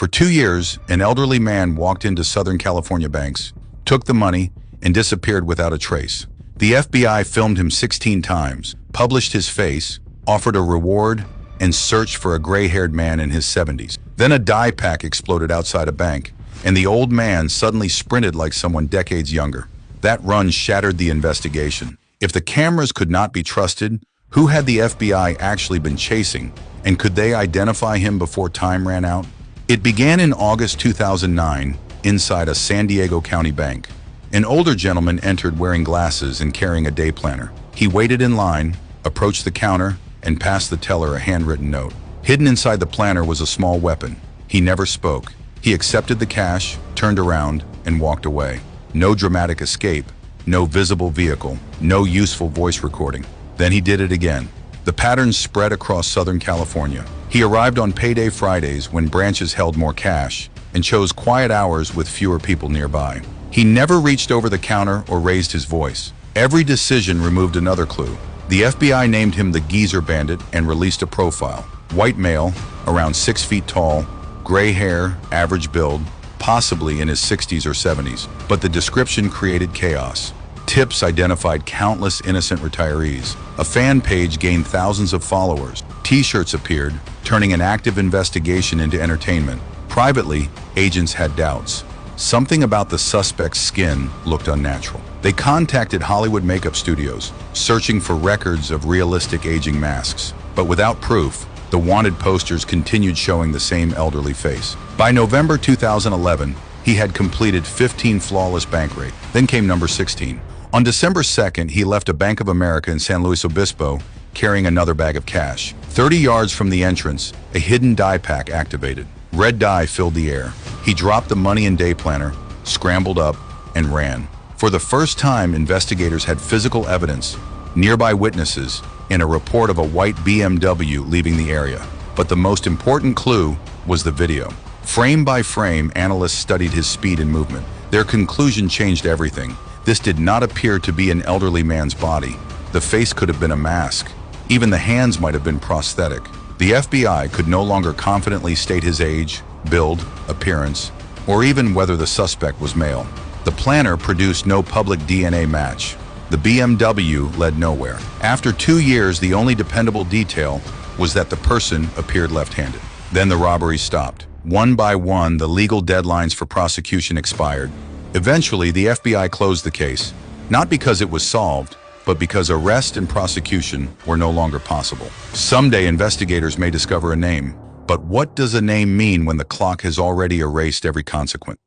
For 2 years, an elderly man walked into Southern California banks, took the money, and disappeared without a trace. The FBI filmed him 16 times, published his face, offered a reward, and searched for a gray-haired man in his 70s. Then a dye pack exploded outside a bank, and the old man suddenly sprinted like someone decades younger. That run shattered the investigation. If the cameras could not be trusted, who had the FBI actually been chasing, and could they identify him before time ran out? It began in August 2009, inside a San Diego County bank. An older gentleman entered wearing glasses and carrying a day planner. He waited in line, approached the counter, and passed the teller a handwritten note. Hidden inside the planner was a small weapon. He never spoke. He accepted the cash, turned around, and walked away. No dramatic escape, no visible vehicle, no useful voice recording. Then he did it again. The pattern spread across Southern California. He arrived on payday Fridays when branches held more cash, and chose quiet hours with fewer people nearby. He never reached over the counter or raised his voice. Every decision removed another clue. The FBI named him the Geezer Bandit and released a profile. White male, around 6 feet tall, gray hair, average build, possibly in his 60s or 70s. But the description created chaos. Tips identified countless innocent retirees. A fan page gained thousands of followers. T-shirts appeared, turning an active investigation into entertainment. Privately, agents had doubts. Something about the suspect's skin looked unnatural. They contacted Hollywood makeup studios, searching for records of realistic aging masks. But without proof, the wanted posters continued showing the same elderly face. By November 2011, he had completed 15 flawless bank raids. Then came number 16. On December 2nd, he left a Bank of America in San Luis Obispo, carrying another bag of cash. 30 yards from the entrance, a hidden dye pack activated. Red dye filled the air. He dropped the money and day planner, scrambled up, and ran. For the first time, investigators had physical evidence, nearby witnesses, and a report of a white BMW leaving the area. But the most important clue was the video. Frame by frame, analysts studied his speed and movement. Their conclusion changed everything. This did not appear to be an elderly man's body. The face could have been a mask. Even the hands might have been prosthetic. The FBI could no longer confidently state his age, build, appearance, or even whether the suspect was male. The planner produced no public DNA match. The BMW led nowhere. After 2 years, the only dependable detail was that the person appeared left-handed. Then the robberies stopped. One by one, the legal deadlines for prosecution expired. Eventually, the FBI closed the case, not because it was solved, but because arrest and prosecution were no longer possible. Someday, investigators may discover a name, but what does a name mean when the clock has already erased every consequence?